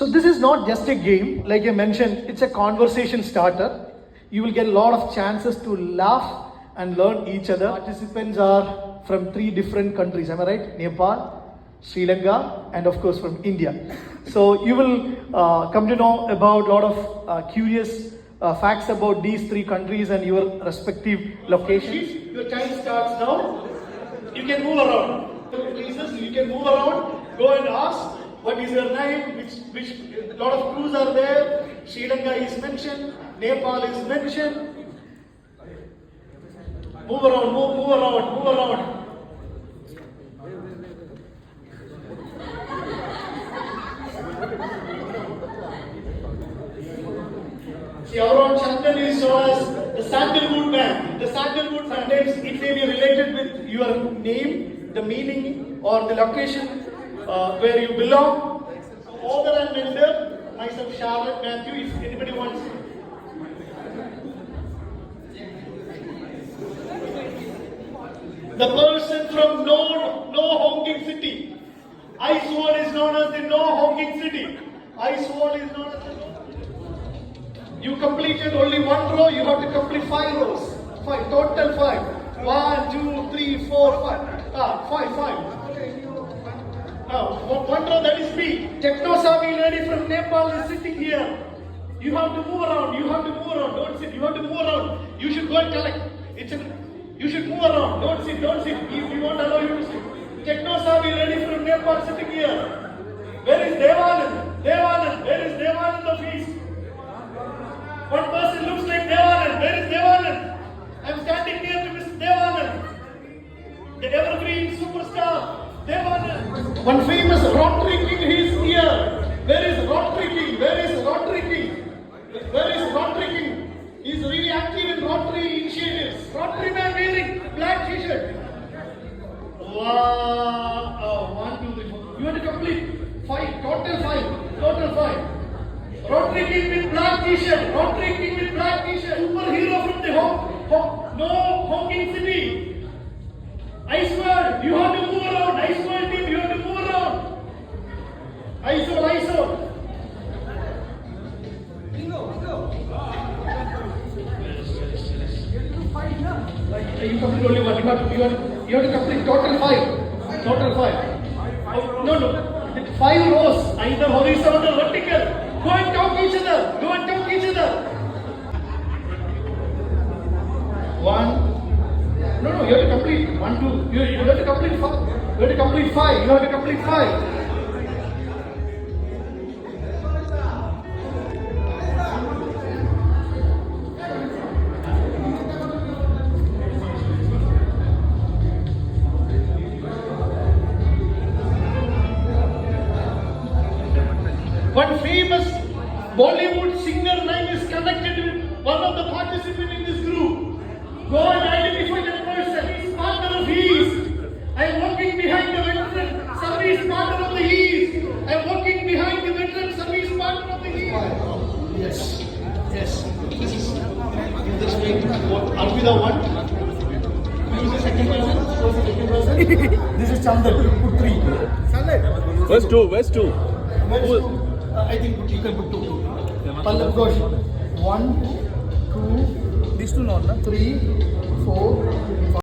So this is not just a game, like I mentioned, it's a conversation starter. You will get a lot of chances to laugh and learn each other. Participants are from 3 different countries, am I right? Nepal, Sri Lanka, and of course from India. So you will come to know about a lot of curious facts about these 3 countries and your respective locations. Your time starts now. You can move around. Places you can move around. Go and ask. What is your name? Which lot of crews are there? Sri Lanka is mentioned. Nepal is mentioned. Move around, move around, move around. See, our own Chandan is known as the sandalwood man. The sandalwood man, sometimes it may be related with your name, the meaning, or the location where you belong. Author and mentor, myself Charlotte Matthew, if anybody wants. The person from no honking city. Ice wall is known as the no honking city. Ice wall is known as the no. You completed only 1 row, you have to complete 5 rows. 5, total 5. 1, 2, 3, 4, 5. 5. Now, 1 row, that is B. Techno-savvy lady from Nepal is sitting here. You have to move around, don't sit, you have to move around. You should go and collect. You should move around, don't sit. We won't allow you to sit. Techno-savvy lady from Nepal sitting here. Where is Devanand? Where is Devanand the feast? One person looks like Devanand. Where is Devanand? I am standing near to Mr. Devanand, the evergreen superstar. Devanand. One famous Rotary King is here. Where is Rotary King? He is really active in Rotary initiatives. Rotary man wearing black t-shirt. Wow. 1, 2, 3, 4. You have to complete 5. Total 5. Rotary King with black t-shirt. Superhero from the no honking city. Ice World, you have to move around. Ice World team, you have to move around. ISO. Bingo. You complete only 1. You have to complete total 5. No. 5 rows, either horizontal or vertical. Go and talk each other. 1. No, you have to complete 1, 2. You have to complete 5. You have to complete 5. One famous Bollywood singer name is connected with one of the participants in this group. Go and identify that person. He's partner of East. I am walking behind the veteran service partner of the East. I am walking behind the veteran service partner of the East. Yes. This is in this way. Are we the one? Who is the second person? This is Chandan. Put 3. Chandan. Where's two? I think you can put 2. Pallav Ghosh. 1, 2. These 2 not, 3, 4, 5.